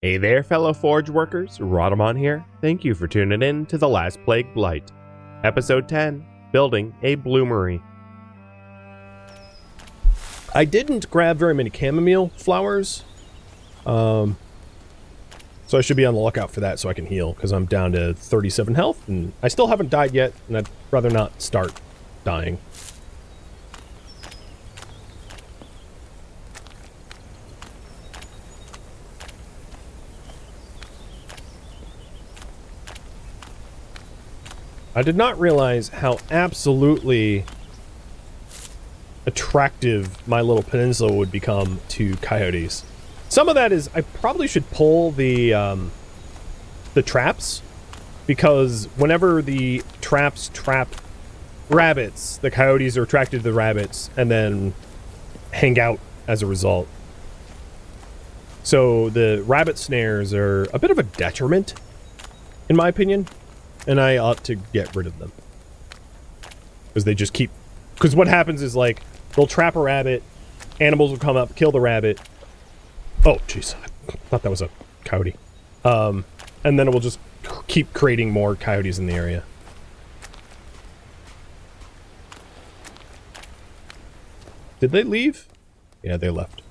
Hey there, fellow forge workers, Rhadamant here. Thank you for tuning in to The Last Plague Blight, Episode 10, Building a Bloomery. I didn't grab very many chamomile flowers, so I should be on the lookout for that so I can heal, because I'm down to 37 health, and I still haven't died yet, and I'd rather not start dying. I did not realize how absolutely attractive my little peninsula would become to coyotes. Some of that is I probably should pull the traps, because whenever the traps trap rabbits, the coyotes are attracted to the rabbits and then hang out as a result. So the rabbit snares are a bit of a detriment, in my opinion. And I ought to get rid of them. Because they just keep... Because what happens is, like, they'll trap a rabbit, animals will come up, kill the rabbit. Oh, jeez. I thought that was a coyote. And then it will just keep creating more coyotes in the area. Did they leave? Yeah, they left.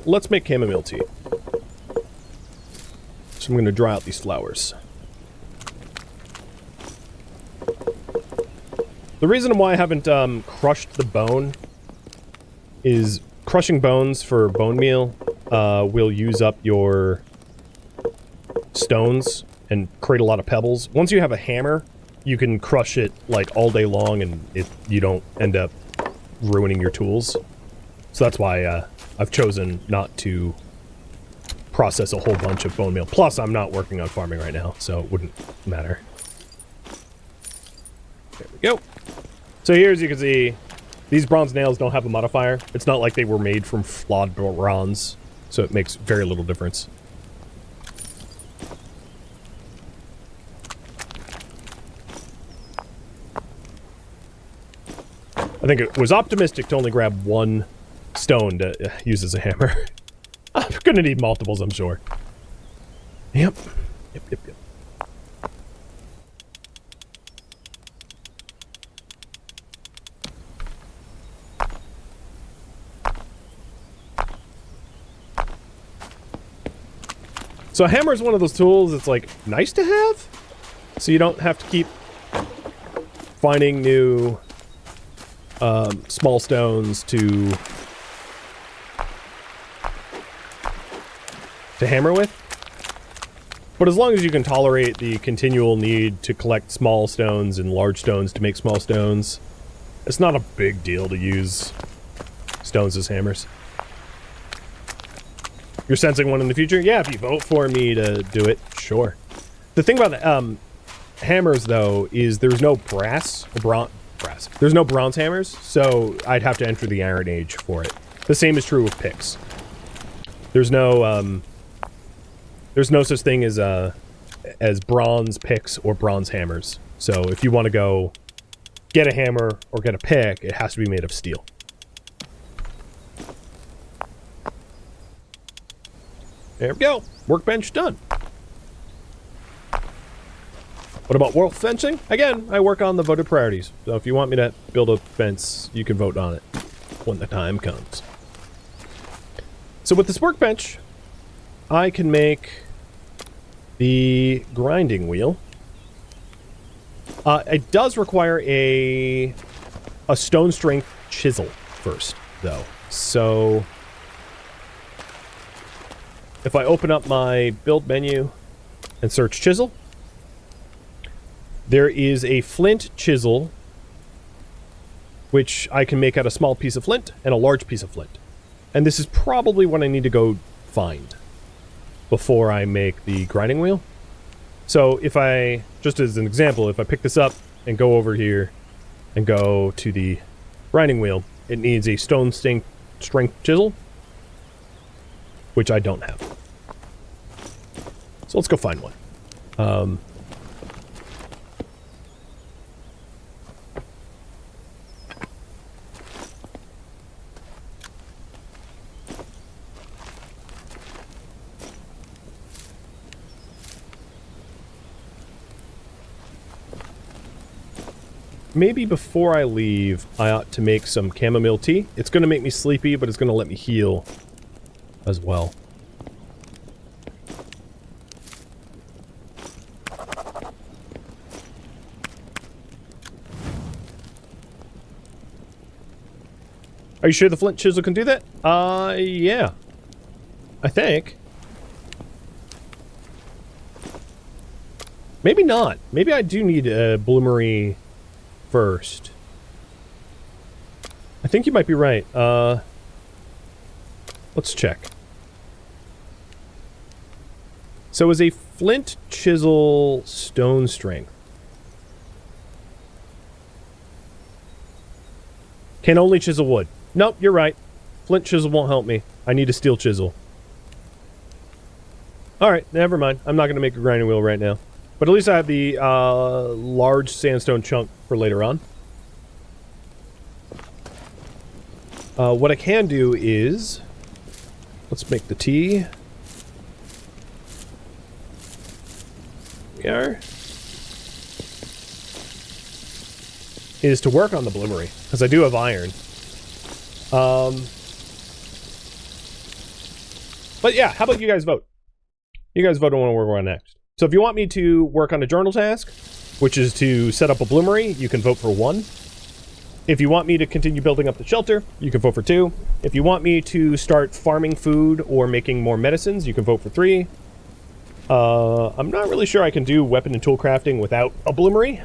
Let's make chamomile tea. So I'm going to dry out these flowers. The reason why I haven't crushed the bone is crushing bones for bone meal will use up your stones and create a lot of pebbles. Once you have a hammer, you can crush it like all day long, and you don't end up ruining your tools. So that's why I've chosen not to process a whole bunch of bone meal. Plus, I'm not working on farming right now, so it wouldn't matter. There we go. So here, as you can see, these bronze nails don't have a modifier. It's not like they were made from flawed bronze, so it makes very little difference. I think it was optimistic to only grab one stone to use as a hammer. I'm gonna need multiples, I'm sure. Yep. Yep. So a hammer is one of those tools that's like nice to have, so you don't have to keep finding new small stones to hammer with. But as long as you can tolerate the continual need to collect small stones and large stones to make small stones, it's not a big deal to use stones as hammers. You're sensing one in the future? Yeah, if you vote for me to do it, sure. The thing about the hammers, though, is there's no there's no bronze hammers, so I'd have to enter the Iron Age for it. The same is true with picks. There's no such thing as bronze picks or bronze hammers. So if you want to go get a hammer or get a pick, it has to be made of steel. There we go. Workbench done. What about wall fencing? Again, I work on the voted priorities. So if you want me to build a fence, you can vote on it when the time comes. So with this workbench, I can make the grinding wheel. It does require a stone strength chisel first, though. So if I open up my build menu and search chisel, there is a flint chisel, which I can make out a small piece of flint and a large piece of flint. And this is probably what I need to go find before I make the grinding wheel. So if I, just as an example, if I pick this up and go over here and go to the grinding wheel, it needs a stone strength chisel, which I don't have. So let's go find one. Maybe before I leave, I ought to make some chamomile tea. It's going to make me sleepy, but it's going to let me heal as well. Are you sure the flint chisel can do that? Yeah. I think. Maybe not. Maybe I do need a bloomery first. I think you might be right. Let's check. So is a flint chisel stone strength? Can only chisel wood. Nope, you're right. Flint chisel won't help me. I need a steel chisel. Alright, never mind. I'm not going to make a grinding wheel right now. But at least I have the large sandstone chunk for later on. What I can do is... let's make the tea. We are. Is to work on the bloomery, because I do have iron. But yeah, how about you guys vote? You guys vote on what we're working on next. So if you want me to work on a journal task, which is to set up a bloomery, you can vote for 1. If you want me to continue building up the shelter, you can vote for 2. If you want me to start farming food or making more medicines, you can vote for 3. I'm not really sure I can do weapon and tool crafting without a bloomery.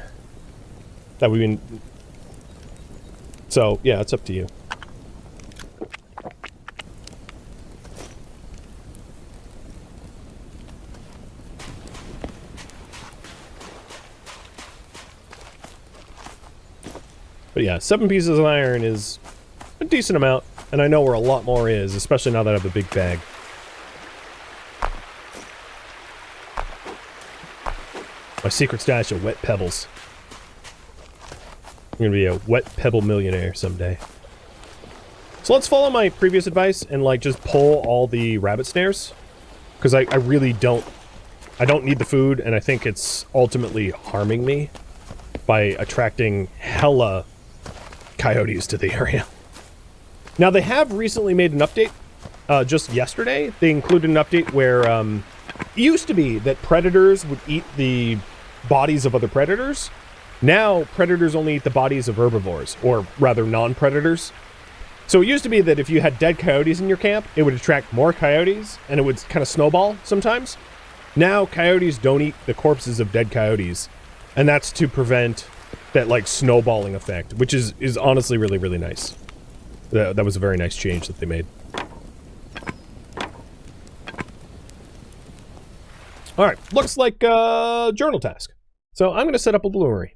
That would be... so, yeah, it's up to you. But yeah, 7 pieces of iron is a decent amount, and I know where a lot more is, especially now that I have a big bag. My secret stash of wet pebbles. I'm gonna be a wet pebble millionaire someday. So let's follow my previous advice and like just pull all the rabbit snares. Because I really don't... I don't need the food, and I think it's ultimately harming me by attracting hella coyotes to the area. Now, they have recently made an update. Just yesterday, they included an update where it used to be that predators would eat the bodies of other predators. Now, predators only eat the bodies of herbivores, or rather non-predators. So it used to be that if you had dead coyotes in your camp, it would attract more coyotes, and it would kind of snowball sometimes. Now, coyotes don't eat the corpses of dead coyotes, and that's to prevent that, like, snowballing effect, which is honestly really, really nice. That was a very nice change that they made. Alright, looks like a journal task. So I'm going to set up a bloomery.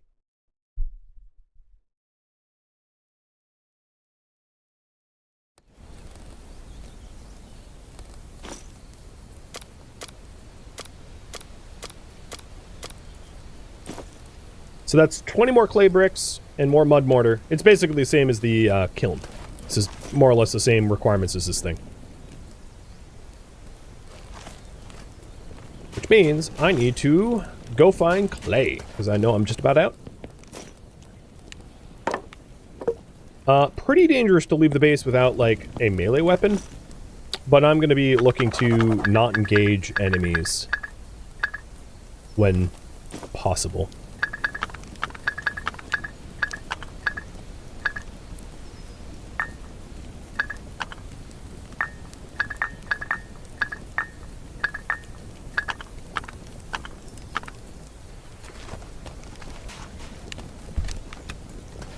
So that's 20 more clay bricks and more mud mortar. It's basically the same as the kiln. This is more or less the same requirements as this thing. Which means I need to go find clay, because I know I'm just about out. Pretty dangerous to leave the base without, like, a melee weapon. But I'm going to be looking to not engage enemies when possible.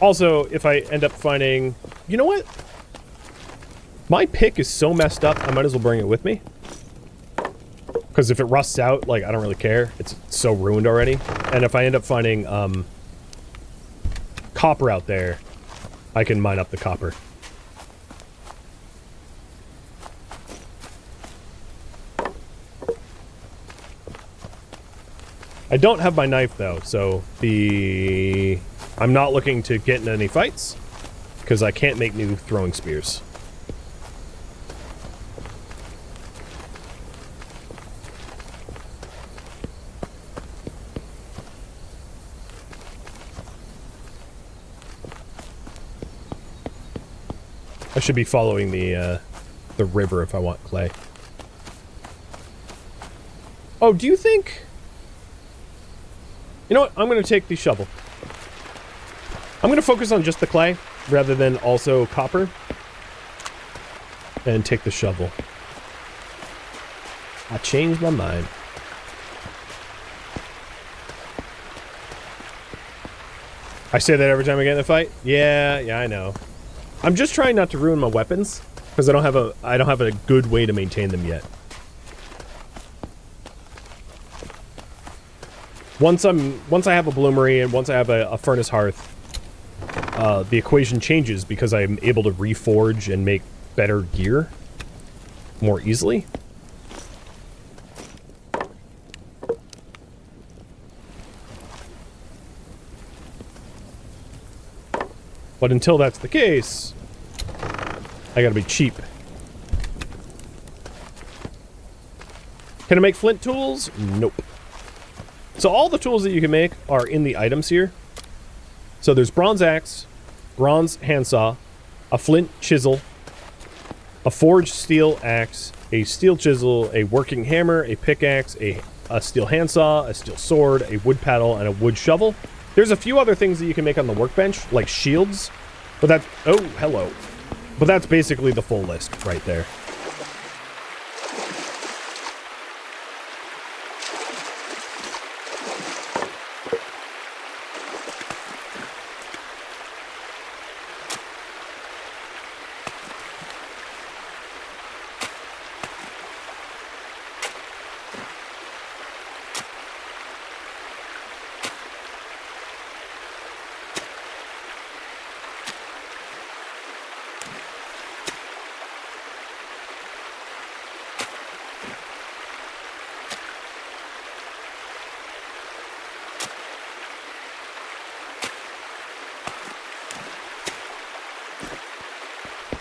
Also, if I end up finding... you know what? My pick is so messed up, I might as well bring it with me. Because if it rusts out, like, I don't really care. It's so ruined already. And if I end up finding, copper out there, I can mine up the copper. I don't have my knife though, so I'm not looking to get in any fights because I can't make new throwing spears. I should be following the river if I want clay. Oh, do you think... You know what? I'm going to take the shovel. I'm going to focus on just the clay rather than also copper. And take the shovel. I changed my mind. I say that every time I get in a fight? Yeah, I know. I'm just trying not to ruin my weapons because I don't have a good way to maintain them yet. Once I have a bloomery and once I have a furnace hearth, the equation changes because I'm able to reforge and make better gear more easily. But until that's the case, I gotta be cheap. Can I make flint tools? Nope. So all the tools that you can make are in the items here. So there's bronze axe, bronze handsaw, a flint chisel, a forged steel axe, a steel chisel, a working hammer, a pickaxe, a steel handsaw, a steel sword, a wood paddle, and a wood shovel. There's a few other things that you can make on the workbench, like shields, but that... Oh, hello. But that's basically the full list right there.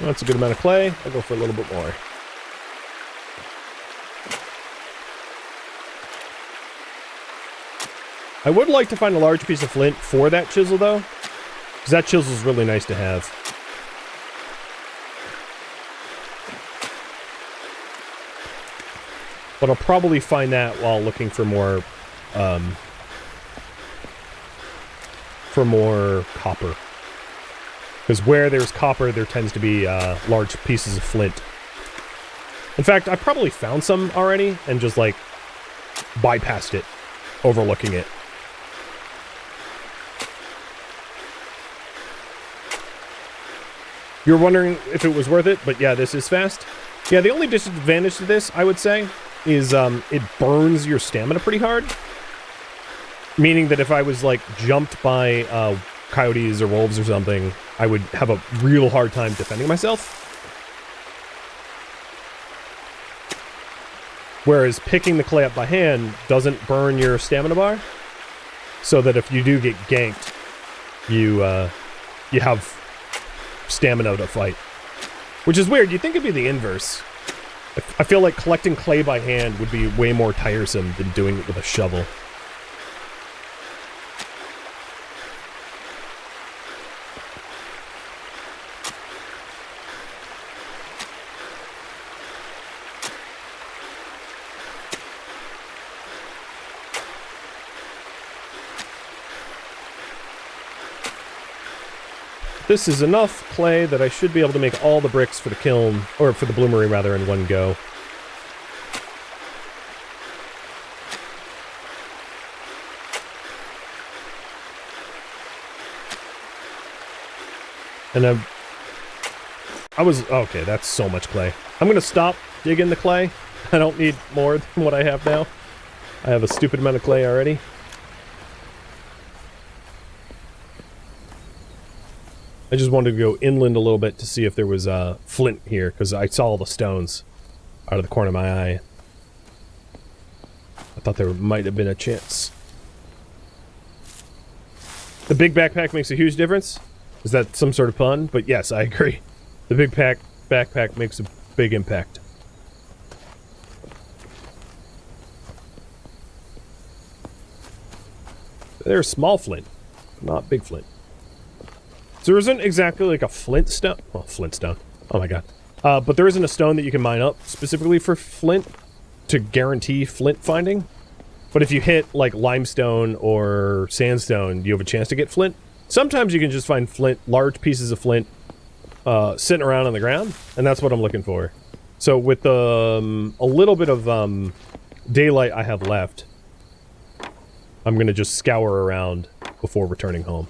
That's a good amount of clay. I'll go for a little bit more. I would like to find a large piece of flint for that chisel, though. Because that chisel is really nice to have. But I'll probably find that while looking for more copper. Because where there's copper, there tends to be large pieces of flint. In fact, I probably found some already and just, like, bypassed it, overlooking it. You're wondering if it was worth it, but yeah, this is fast. Yeah, the only disadvantage to this, I would say, is it burns your stamina pretty hard. Meaning that if I was, like, jumped by coyotes or wolves or something, I would have a real hard time defending myself. Whereas picking the clay up by hand doesn't burn your stamina bar, so that if you do get ganked, you have stamina to fight. Which is weird. You'd think it'd be the inverse. I feel like collecting clay by hand would be way more tiresome than doing it with a shovel. This is enough clay that I should be able to make all the bricks for the kiln, or for the bloomery rather, in one go. And I was, okay, that's so much clay. I'm gonna stop digging the clay. I don't need more than what I have now. I have a stupid amount of clay already. I just wanted to go inland a little bit to see if there was flint here, because I saw all the stones out of the corner of my eye. I thought there might have been a chance. The big backpack makes a huge difference. Is that some sort of pun? But yes, I agree. The big backpack makes a big impact. There's small flint, not big flint. So there isn't exactly like a flint stone. Well, flint stone. Oh my god. But there isn't a stone that you can mine up specifically for flint to guarantee flint finding. But if you hit like limestone or sandstone, you have a chance to get flint. Sometimes you can just find flint, large pieces of flint sitting around on the ground, and that's what I'm looking for. So with a little bit of daylight I have left, I'm going to just scour around before returning home.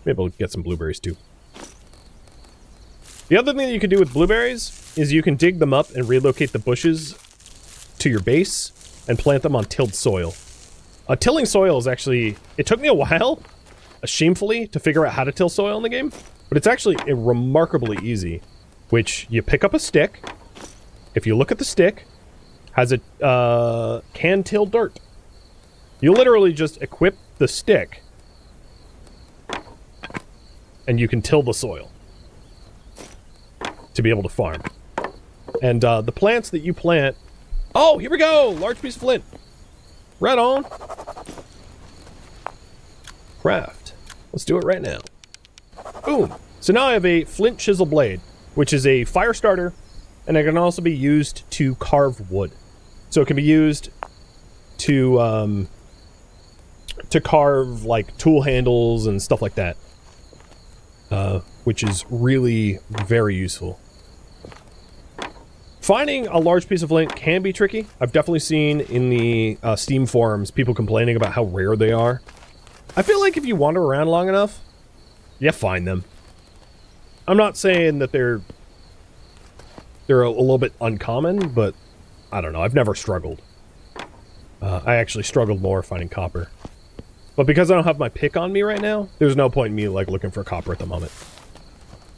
Maybe we'll get some blueberries too. The other thing that you can do with blueberries is you can dig them up and relocate the bushes to your base and plant them on tilled soil. Tilling soil is actually... It took me a while, shamefully, to figure out how to till soil in the game, but it's actually remarkably easy, which you pick up a stick. If you look at the stick, has a can till dirt. You literally just equip the stick and you can till the soil to be able to farm. And the plants that you plant... Oh, here we go! Large piece of flint. Right on. Craft. Let's do it right now. Boom. So now I have a flint chisel blade, which is a fire starter, and it can also be used to carve wood. So it can be used to carve like tool handles and stuff like that. Which is really very useful. Finding a large piece of flint can be tricky. I've definitely seen in the Steam forums people complaining about how rare they are. I feel like if you wander around long enough, you find them. I'm not saying that they're a little bit uncommon, but I don't know. I've never struggled. I actually struggled more finding copper. But because I don't have my pick on me right now, there's no point in me like looking for copper at the moment.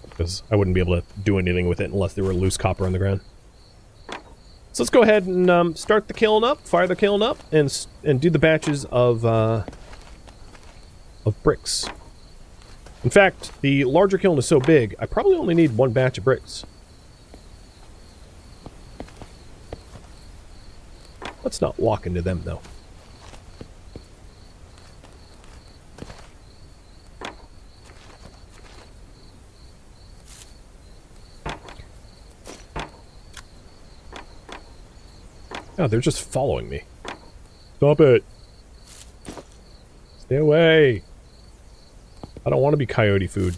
Because I wouldn't be able to do anything with it unless there were loose copper on the ground. So let's go ahead and start the kiln up, fire the kiln up, and do the batches of bricks. In fact, the larger kiln is so big, I probably only need one batch of bricks. Let's not walk into them, though. Oh, they're just following me. Stop it. Stay away. I don't want to be coyote food.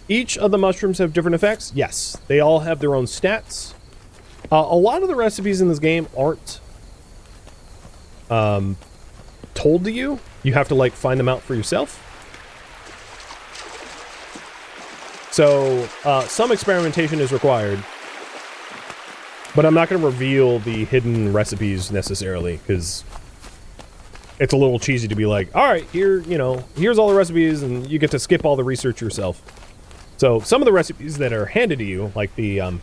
Each of the mushrooms have different effects. Yes, they all have their own stats. A lot of the recipes in this game aren't told to you. You have to like find them out for yourself. So some experimentation is required, but I'm not going to reveal the hidden recipes necessarily because it's a little cheesy to be like, all right, here, you know, here's all the recipes and you get to skip all the research yourself. So some of the recipes that are handed to you, like the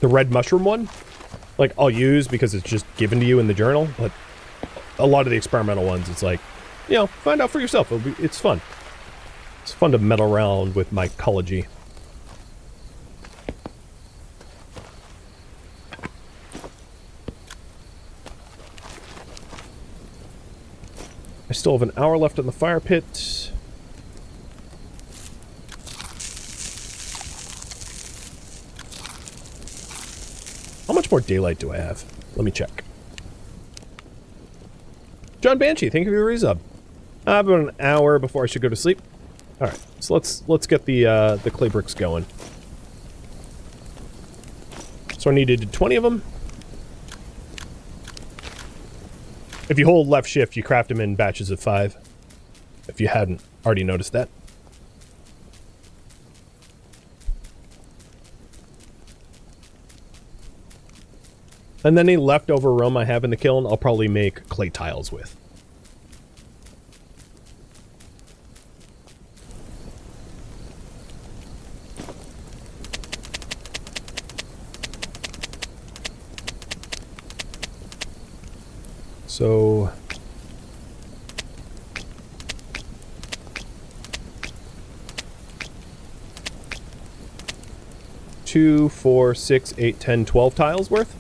red mushroom one, like I'll use because it's just given to you in the journal, but a lot of the experimental ones, it's like, you know, find out for yourself. It's fun. It's fun to meddle around with mycology. I still have an hour left in the fire pit. How much more daylight do I have? Let me check. John Banshee, thank you for your resub. I have about an hour before I should go to sleep. All right, so let's get the clay bricks going. So I needed 20 of them. If you hold left shift, you craft them in batches of 5. If you hadn't already noticed that. And then any leftover room I have in the kiln, I'll probably make clay tiles with. So 2, 4, 6, 8, 10, 12 tiles worth.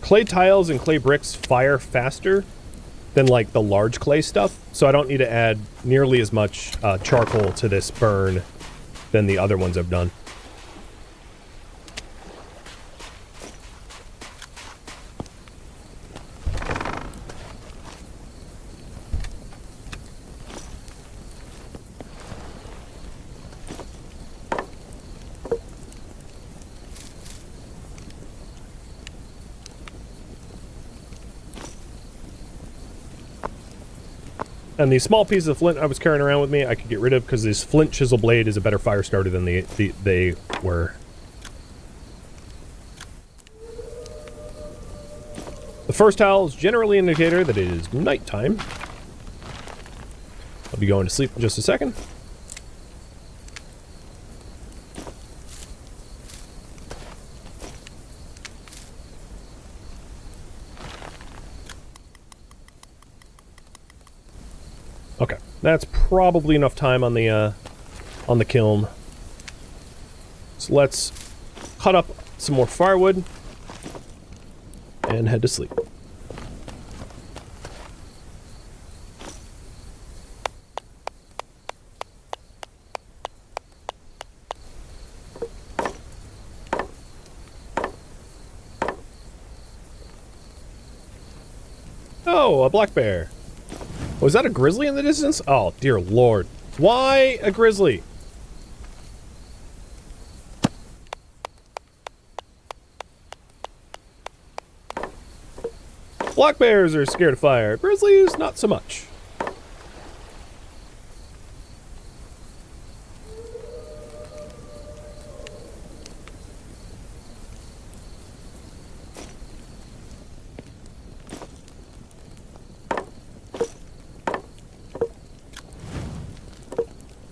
Clay tiles and clay bricks fire faster than like the large clay stuff, so I don't need to add nearly as much charcoal to this burn than the other ones I've done. And the small piece of flint I was carrying around with me, I could get rid of because this flint chisel blade is a better fire starter than they were. The first tile is generally an indicator that it is nighttime. I'll be going to sleep in just a second. Okay, that's probably enough time on the kiln. So let's cut up some more firewood and head to sleep. Oh, a black bear. Was that a grizzly in the distance? Oh, dear lord. Why a grizzly? Black bears are scared of fire. Grizzlies, not so much.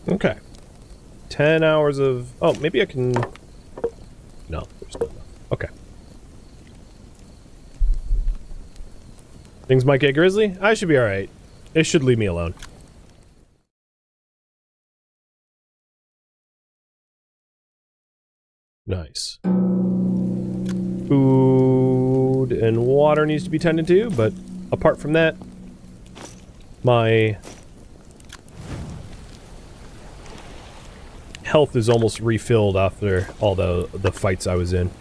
Okay. 10 hours of... Oh, maybe I can... No, there's not enough. Okay. Things might get grizzly? I should be alright. It should leave me alone. Nice. Food and water needs to be tended to, but apart from that, my health is almost refilled after all the fights I was in.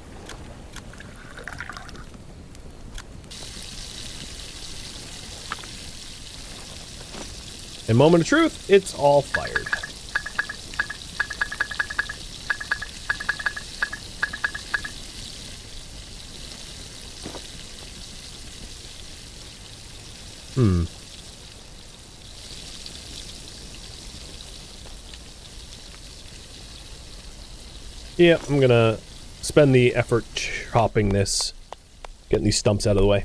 And moment of truth, it's all fired. Yeah, I'm gonna spend the effort chopping this, getting these stumps out of the way.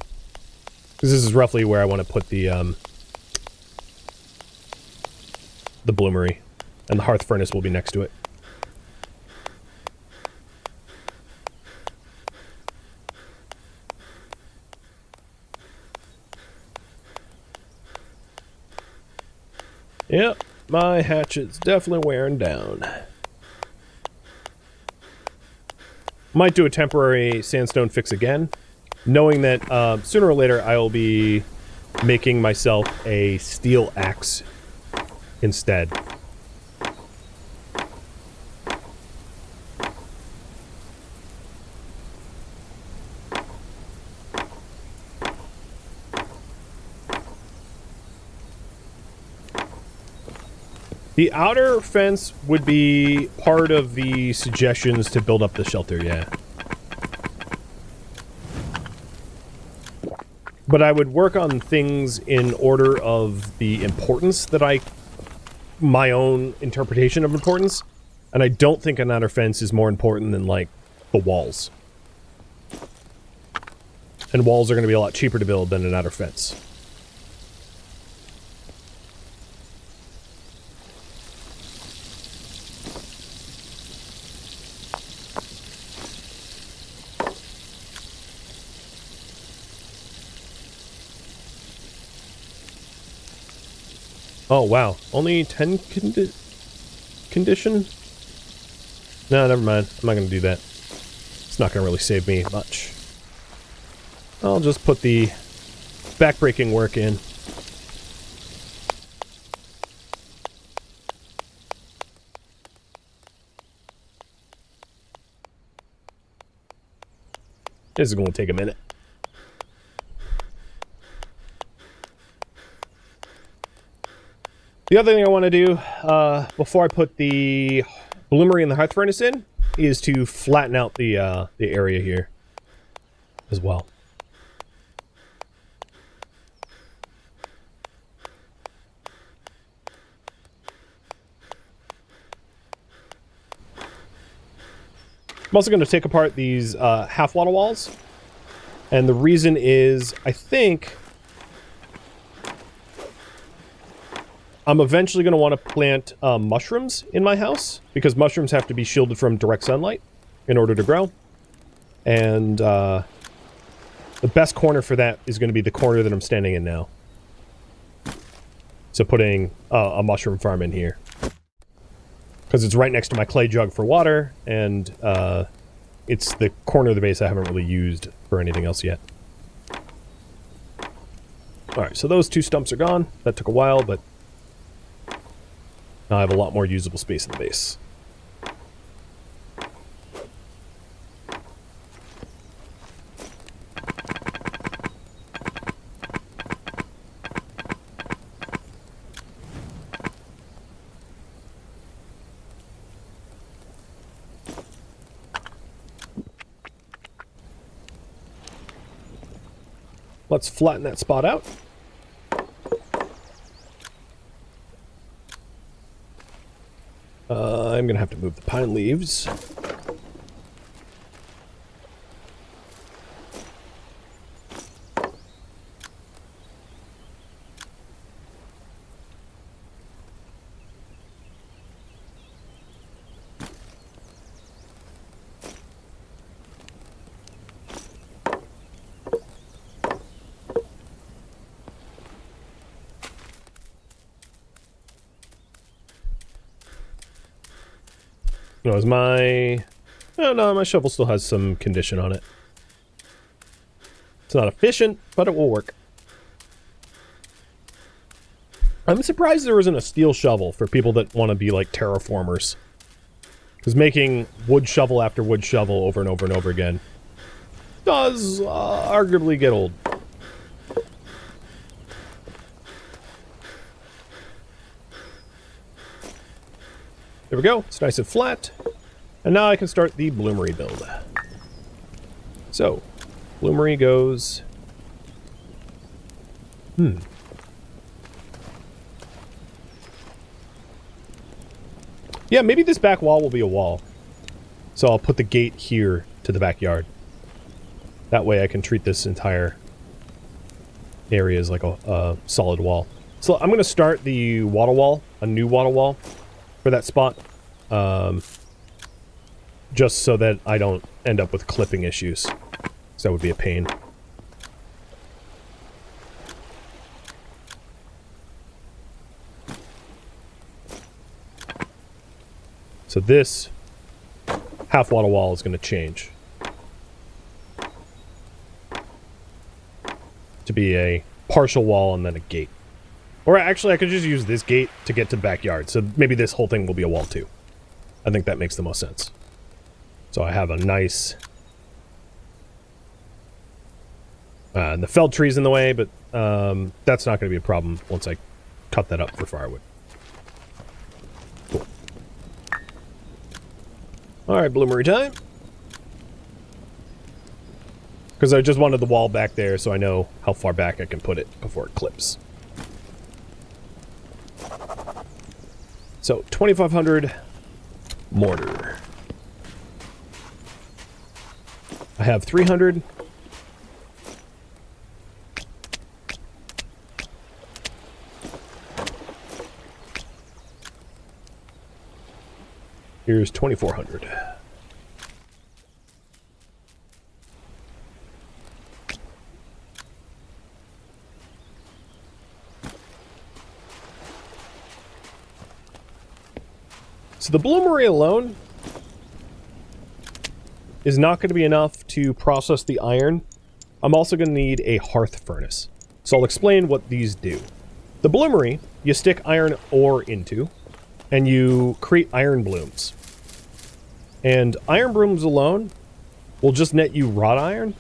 Because this is roughly where I want to put the bloomery, and the hearth furnace will be next to it. Yep, my hatchet's definitely wearing down. Might do a temporary sandstone fix again, knowing that sooner or later I will be making myself a steel axe instead. The outer fence would be part of the suggestions to build up the shelter, yeah. But I would work on things in order of the importance that my own interpretation of importance. And I don't think an outer fence is more important than, like, the walls. And walls are going to be a lot cheaper to build than an outer fence. Oh, wow. Only 10 condition? No, never mind. I'm not going to do that. It's not going to really save me much. I'll just put the backbreaking work in. This is going to take a minute. The other thing I want to do before I put the Bloomery and the hearth furnace in is to flatten out the area here as well. I'm also going to take apart these half water walls, and the reason is I think I'm eventually going to want to plant mushrooms in my house, because mushrooms have to be shielded from direct sunlight in order to grow. And the best corner for that is going to be the corner that I'm standing in now. So putting a mushroom farm in here. Because it's right next to my clay jug for water, and it's the corner of the base I haven't really used for anything else yet. Alright, so those two stumps are gone. That took a while, but now I have a lot more usable space in the base. Let's flatten that spot out. I'm going to have to move the pine leaves. No, is my... Oh, no, my shovel still has some condition on it. It's not efficient, but it will work. I'm surprised there isn't a steel shovel for people that want to be like terraformers. Because making wood shovel after wood shovel over and over and over again does arguably get old. There we go. It's nice and flat. And now I can start the Bloomery build. So, Bloomery goes... Yeah, maybe this back wall will be a wall. So I'll put the gate here to the backyard. That way I can treat this entire area as like a solid wall. So I'm going to start the water wall, a new water wall for that spot. Just so that I don't end up with clipping issues. So that would be a pain. So this half water wall is going to change to be a partial wall and then a gate. Or actually, I could just use this gate to get to the backyard. So maybe this whole thing will be a wall too. I think that makes the most sense. So I have a nice... and the felled tree's in the way, but that's not going to be a problem once I cut that up for firewood. Alright, Bloomery time. Because I just wanted the wall back there so I know how far back I can put it before it clips. So, 2,500 mortar. I have 300. Here's 2,400. So the Bloomery alone is not going to be enough to process the iron. I'm also going to need a hearth furnace. So I'll explain what these do. The Bloomery, you stick iron ore into, and you create iron blooms. And iron blooms alone will just net you wrought iron.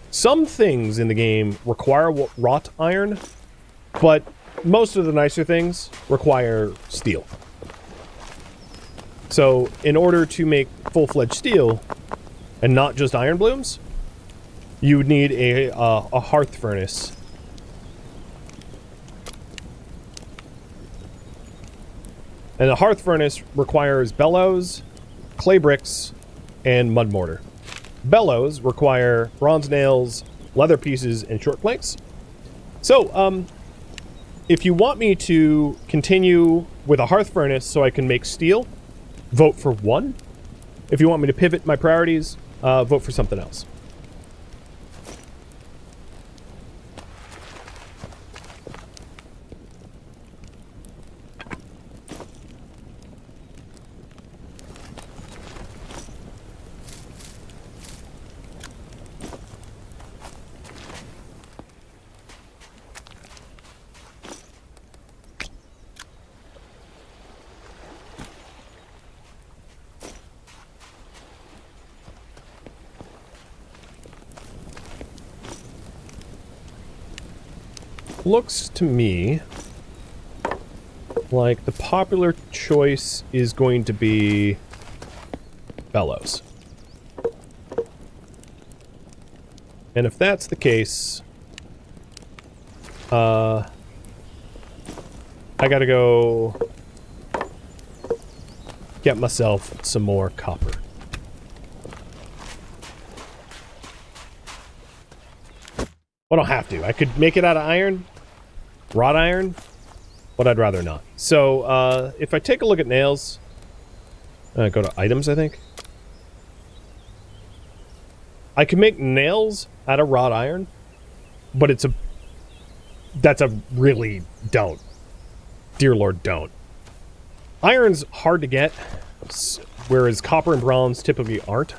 Some things in the game require wrought iron, but most of the nicer things require steel. So, in order to make full-fledged steel, and not just iron blooms, you would need a hearth furnace. And a hearth furnace requires bellows, clay bricks, and mud mortar. Bellows require bronze nails, leather pieces, and short planks. So, if you want me to continue with a hearth furnace so I can make steel, vote for 1. If you want me to pivot my priorities, vote for something else. Looks to me like the popular choice is going to be bellows. And if that's the case, I gotta go get myself some more copper. I don't have to. I could make it out of iron, wrought iron, but I'd rather not. So, if I take a look at nails, go to items, I think. I can make nails out of wrought iron, but that's a really don't. Dear Lord, don't. Iron's hard to get, whereas copper and bronze typically aren't.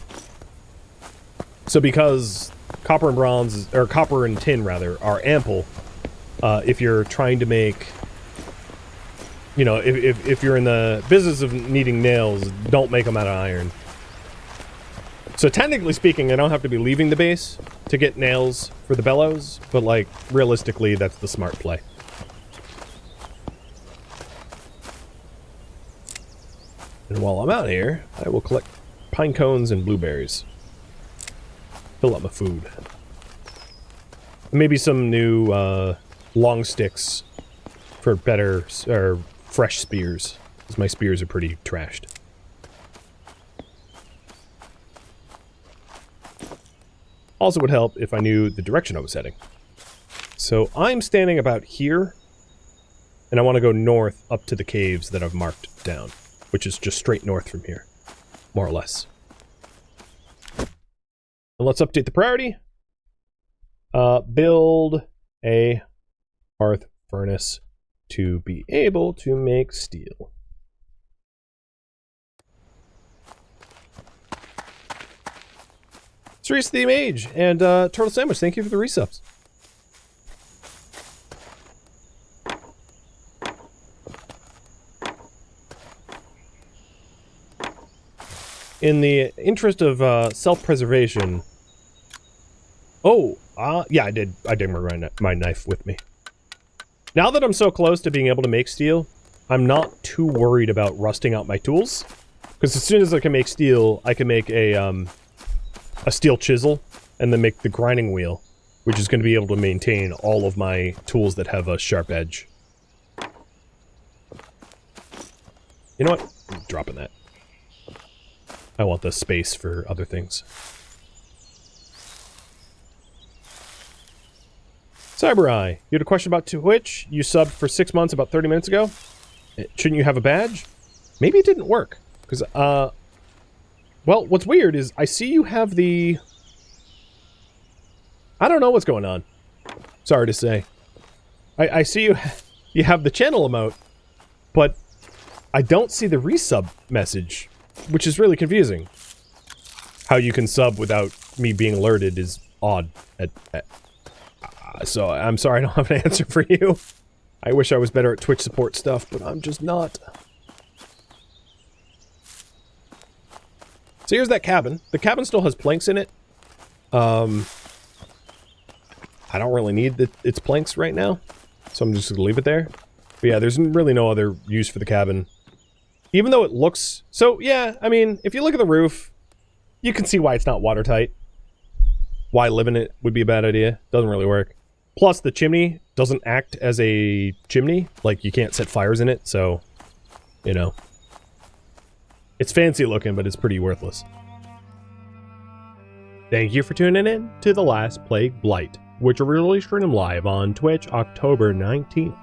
So because copper and bronze, or copper and tin rather, are ample, if you're trying to make, you know, if you're in the business of needing nails, don't make them out of iron. So technically speaking, I don't have to be leaving the base to get nails for the bellows, but like, realistically, that's the smart play. And while I'm out here, I will collect pine cones and blueberries. Fill up my food. Maybe some new long sticks for better or fresh spears, because my spears are pretty trashed. Also would help if I knew the direction I was heading. So I'm standing about here, and I want to go north up to the caves that I've marked down, which is just straight north from here, more or less. And let's update the priority. Build a hearth furnace to be able to make steel. Cerise the Mage and Turtle Sandwich, thank you for the resubs. In the interest of self-preservation... Oh, yeah, I did bring my knife with me. Now that I'm so close to being able to make steel, I'm not too worried about rusting out my tools, Because as soon as I can make steel, I can make a steel chisel, and then make the grinding wheel, which is going to be able to maintain all of my tools that have a sharp edge. You know what? I'm dropping that. I want the space for other things. CyberEye, you had a question about Twitch. You subbed for 6 months about 30 minutes ago. Shouldn't you have a badge? Maybe it didn't work. Because, well, what's weird is I see you have the... I don't know what's going on. Sorry to say. I see you have the channel emote, but I don't see the resub message, which is really confusing. How you can sub without me being alerted is odd. So I'm sorry I don't have an answer for you. I wish I was better at Twitch support stuff, but I'm just not. So here's that cabin. The cabin still has planks in it. I don't really need its planks right now, so I'm just going to leave it there. But yeah, there's really no other use for the cabin. Even though it looks... So, yeah, I mean, if you look at the roof, you can see why it's not watertight. Why living it would be a bad idea. Doesn't really work. Plus, the chimney doesn't act as a chimney. Like, you can't set fires in it, so, you know. It's fancy looking, but it's pretty worthless. Thank you for tuning in to The Last Plague Blight, which will really stream live on Twitch October 19th.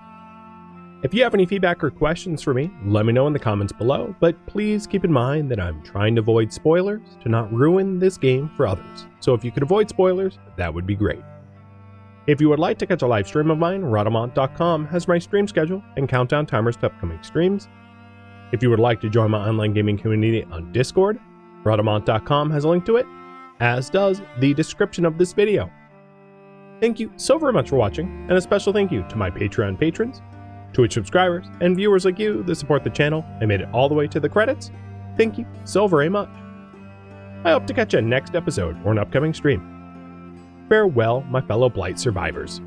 If you have any feedback or questions for me, let me know in the comments below, but please keep in mind that I'm trying to avoid spoilers to not ruin this game for others. So if you could avoid spoilers, that would be great. If you would like to catch a live stream of mine, Rhadamant.com has my stream schedule and countdown timers to upcoming streams. If you would like to join my online gaming community on Discord, Rhadamant.com has a link to it, as does the description of this video. Thank you so very much for watching, and a special thank you to my Patreon patrons, Twitch subscribers, and viewers like you that support the channel and made it all the way to the credits. Thank you so very much. I hope to catch you next episode or an upcoming stream. Farewell, my fellow Blight survivors.